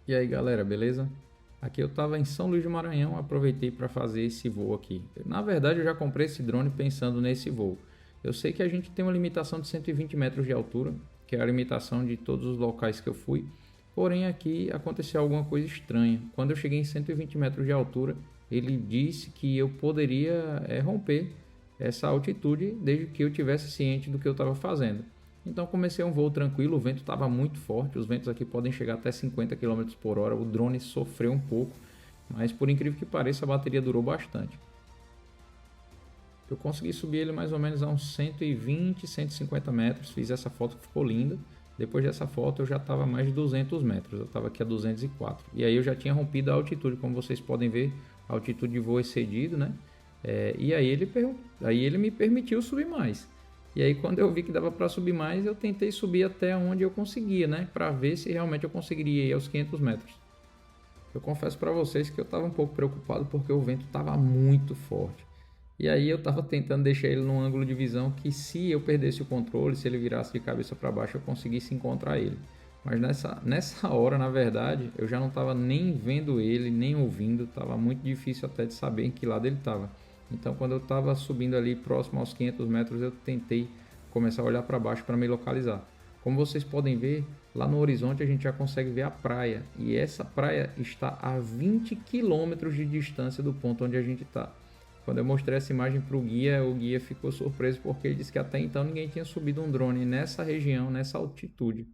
E aí galera, beleza? Aqui eu estava em São Luís do Maranhão, aproveitei para fazer esse voo aqui. Na verdade eu já comprei esse drone pensando nesse voo. Eu sei que a gente tem uma limitação de 120 metros de altura, que é a limitação de todos os locais que eu fui. Porém aqui aconteceu alguma coisa estranha. Quando eu cheguei em 120 metros de altura, ele disse que eu poderia romper essa altitude desde que eu tivesse ciente do que eu estava fazendo. Então comecei um voo tranquilo, o vento estava muito forte, os ventos aqui podem chegar até 50 km por hora, o drone sofreu um pouco, mas por incrível que pareça a bateria durou bastante. Eu consegui subir ele mais ou menos a uns 120, 150 metros, fiz essa foto que ficou linda. Depois dessa foto eu já estava a mais de 200 metros, eu estava aqui a 204. E aí eu já tinha rompido a altitude, como vocês podem ver, a altitude de voo excedido, né? E aí ele me permitiu subir mais. E aí quando eu vi que dava para subir mais, eu tentei subir até onde eu conseguia, né? Para ver se realmente eu conseguiria ir aos 500 metros. Eu confesso para vocês que eu estava um pouco preocupado porque o vento estava muito forte. E aí eu estava tentando deixar ele num ângulo de visão que se eu perdesse o controle, se ele virasse de cabeça para baixo, eu conseguisse encontrar ele. Mas nessa hora, na verdade, eu já não estava nem vendo ele, nem ouvindo, estava muito difícil até de saber em que lado ele estava. Então quando eu estava subindo ali próximo aos 500 metros, eu tentei começar a olhar para baixo para me localizar. Como vocês podem ver, lá no horizonte a gente já consegue ver a praia. E essa praia está a 20 quilômetros de distância do ponto onde a gente está. Quando eu mostrei essa imagem para o guia ficou surpreso porque ele disse que até então ninguém tinha subido um drone nessa região, nessa altitude.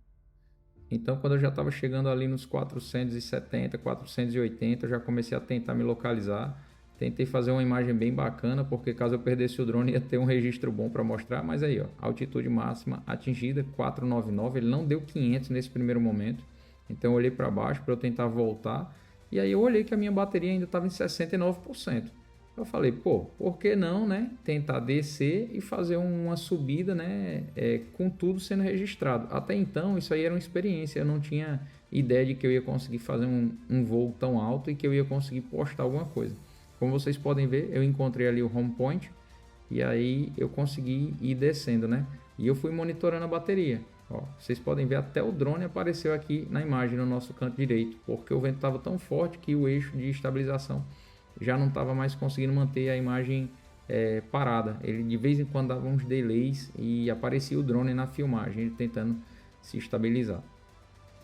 Então, quando eu já estava chegando ali nos 470, 480, eu já comecei a tentar me localizar. Tentei fazer uma imagem bem bacana, porque caso eu perdesse o drone ia ter um registro bom para mostrar. Mas aí, ó, altitude máxima atingida, 499. Ele não deu 500 nesse primeiro momento. Então eu olhei para baixo para eu tentar voltar. E aí eu olhei que a minha bateria ainda estava em 69%. Eu falei, pô, por que não, né? Tentar descer e fazer uma subida, né? Com tudo sendo registrado. Até então, isso aí era uma experiência. Eu não tinha ideia de que eu ia conseguir fazer um voo tão alto e que eu ia conseguir postar alguma coisa. Como vocês podem ver, eu encontrei ali o home point e aí eu consegui ir descendo, né? E eu fui monitorando a bateria. Ó, vocês podem ver até o drone apareceu aqui na imagem no nosso canto direito, porque o vento estava tão forte que o eixo de estabilização já não estava mais conseguindo manter a imagem parada. Ele de vez em quando dava uns delays e aparecia o drone na filmagem, ele tentando se estabilizar.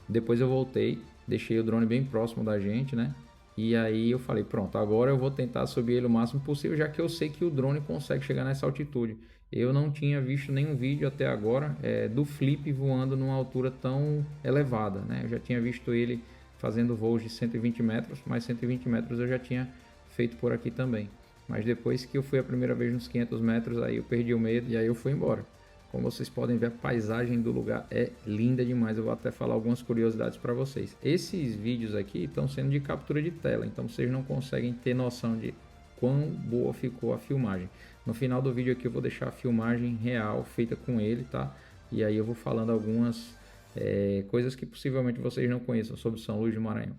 Depois eu voltei, deixei o drone bem próximo da gente, né? E aí eu falei, pronto, agora eu vou tentar subir ele o máximo possível, já que eu sei que o drone consegue chegar nessa altitude. Eu não tinha visto nenhum vídeo até agora do Flip voando numa altura tão elevada, né? Eu já tinha visto ele fazendo voos de 120 metros, mas 120 metros eu já tinha feito por aqui também. Mas depois que eu fui a primeira vez nos 500 metros, aí eu perdi o medo e aí eu fui embora. Como vocês podem ver, a paisagem do lugar é linda demais. Eu vou até falar algumas curiosidades para vocês. Esses vídeos aqui estão sendo de captura de tela, então vocês não conseguem ter noção de quão boa ficou a filmagem. No final do vídeo aqui eu vou deixar a filmagem real feita com ele, tá? E aí eu vou falando algumas coisas que possivelmente vocês não conheçam sobre São Luís do Maranhão.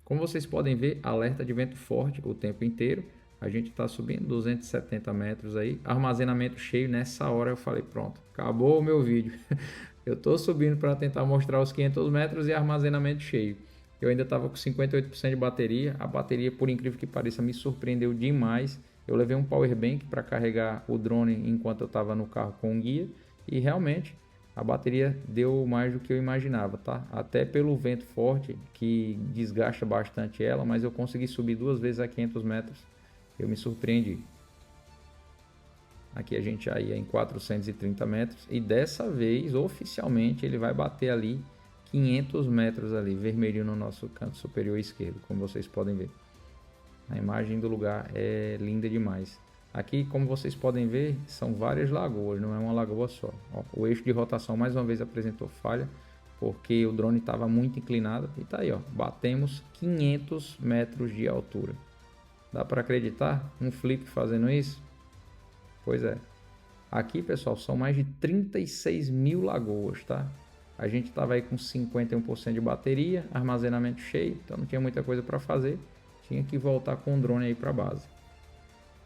Como vocês podem ver, alerta de vento forte o tempo inteiro. A gente está subindo 270 metros aí, armazenamento cheio. Nessa hora eu falei, pronto, acabou o meu vídeo. Eu estou subindo para tentar mostrar os 500 metros e armazenamento cheio. Eu ainda estava com 58% de bateria. A bateria, por incrível que pareça, me surpreendeu demais. Eu levei um power bank para carregar o drone enquanto eu estava no carro com o guia. E realmente a bateria deu mais do que eu imaginava, tá? Até pelo vento forte que desgasta bastante ela, mas eu consegui subir 2 vezes a 500 metros. Eu me surpreendi. Aqui a gente já ia em 430 metros e dessa vez, oficialmente, ele vai bater ali 500 metros ali, vermelho no nosso canto superior esquerdo, como vocês podem ver. A imagem do lugar é linda demais. Aqui, como vocês podem ver, são várias lagoas, não é uma lagoa só. Ó, o eixo de rotação mais uma vez apresentou falha, porque o drone estava muito inclinado. E tá aí, ó, batemos 500 metros de altura. Dá para acreditar? Um flip fazendo isso? Pois é. Aqui, pessoal, são mais de 36 mil lagoas, tá? A gente estava aí com 51% de bateria, armazenamento cheio, então não tinha muita coisa para fazer. Tinha que voltar com o drone aí para base.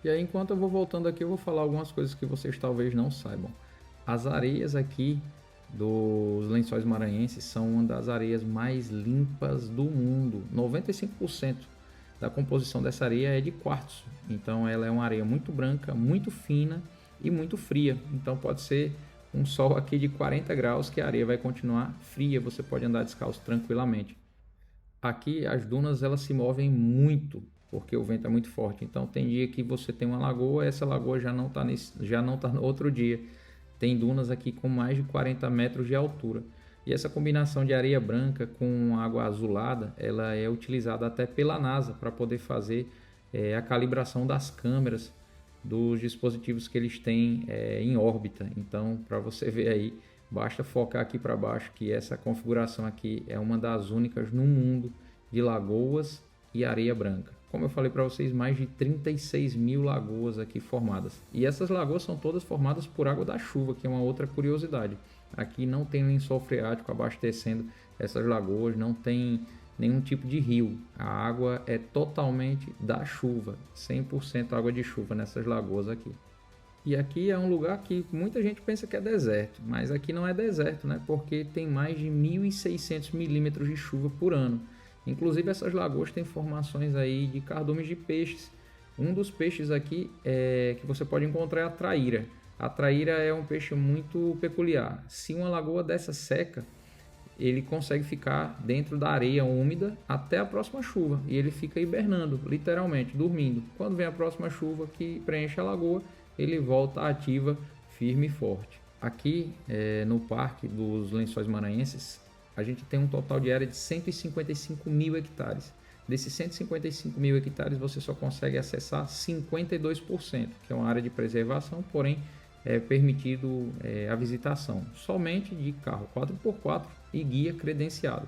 E aí, enquanto eu vou voltando aqui, eu vou falar algumas coisas que vocês talvez não saibam. As areias aqui dos Lençóis Maranhenses são uma das areias mais limpas do mundo. 95% da composição dessa areia é de quartzo. Então ela é uma areia muito branca, muito fina e muito fria. Então pode ser um sol aqui de 40 graus que a areia vai continuar fria, você pode andar descalço tranquilamente. Aqui as dunas elas se movem muito, porque o vento é muito forte. Então tem dia que você tem uma lagoa, essa lagoa já não está no outro dia. Tem dunas aqui com mais de 40 metros de altura. E essa combinação de areia branca com água azulada, ela é utilizada até pela NASA para poder fazer a calibração das câmeras dos dispositivos que eles têm em órbita. Então, para você ver aí, basta focar aqui para baixo que essa configuração aqui é uma das únicas no mundo de lagoas e areia branca. Como eu falei para vocês, mais de 36 mil lagoas aqui formadas. E essas lagoas são todas formadas por água da chuva, que é uma outra curiosidade. Aqui não tem lençol freático abastecendo essas lagoas, não tem nenhum tipo de rio. A água é totalmente da chuva, 100% água de chuva nessas lagoas aqui. E aqui é um lugar que muita gente pensa que é deserto, mas aqui não é deserto, né? Porque tem mais de 1.600 milímetros de chuva por ano. Inclusive essas lagoas têm formações aí de cardumes de peixes. Um dos peixes aqui que você pode encontrar é a traíra. A traíra é um peixe muito peculiar. Se uma lagoa dessa seca, ele consegue ficar dentro da areia úmida até a próxima chuva. E ele fica hibernando, literalmente, dormindo. Quando vem a próxima chuva que preenche a lagoa, ele volta ativa, firme e forte. Aqui no Parque dos Lençóis Maranhenses, a gente tem um total de área de 155 mil hectares. Desses 155 mil hectares, você só consegue acessar 52%, que é uma área de preservação, porém é permitido a visitação somente de carro 4x4 e guia credenciado.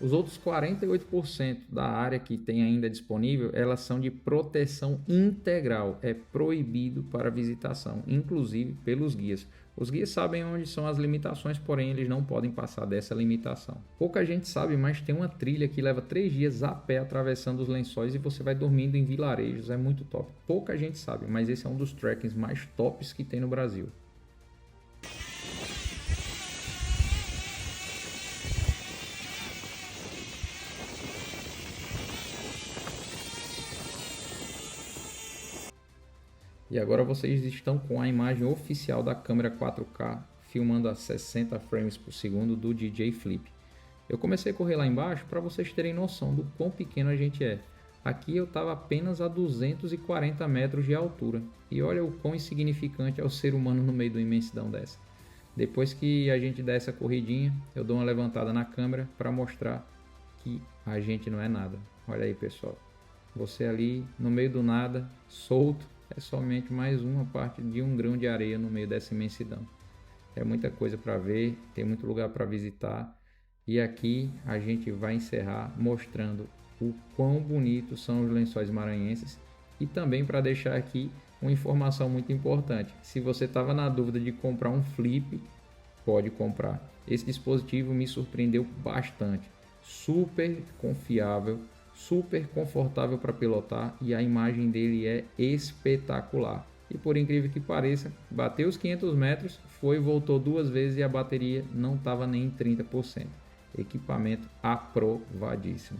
Os outros 48% da área que tem ainda disponível, elas são de proteção integral, é proibido para visitação, inclusive pelos guias. Os guias sabem onde são as limitações, porém eles não podem passar dessa limitação. Pouca gente sabe, mas tem uma trilha que leva 3 dias a pé atravessando os lençóis e você vai dormindo em vilarejos, é muito top. Pouca gente sabe, mas esse é um dos trekkings mais tops que tem no Brasil. E agora vocês estão com a imagem oficial da câmera 4K filmando a 60 frames por segundo do DJI Flip. Eu comecei a correr lá embaixo para vocês terem noção do quão pequeno a gente é. Aqui eu estava apenas a 240 metros de altura. E olha o quão insignificante é o ser humano no meio de uma imensidão dessa. Depois que a gente dá essa corridinha, eu dou uma levantada na câmera para mostrar que a gente não é nada. Olha aí, pessoal. Você ali no meio do nada, solto, é somente mais uma parte de um grão de areia no meio dessa imensidão. É muita coisa para ver, tem muito lugar para visitar. E aqui a gente vai encerrar mostrando o quão bonitos são os Lençóis Maranhenses. E também para deixar aqui uma informação muito importante. Se você estava na dúvida de comprar um Flip, pode comprar. Esse dispositivo me surpreendeu bastante. Super confiável, super confortável para pilotar e a imagem dele é espetacular. E por incrível que pareça, bateu os 500 metros, foi e voltou 2 vezes e a bateria não estava nem em 30%. Equipamento aprovadíssimo.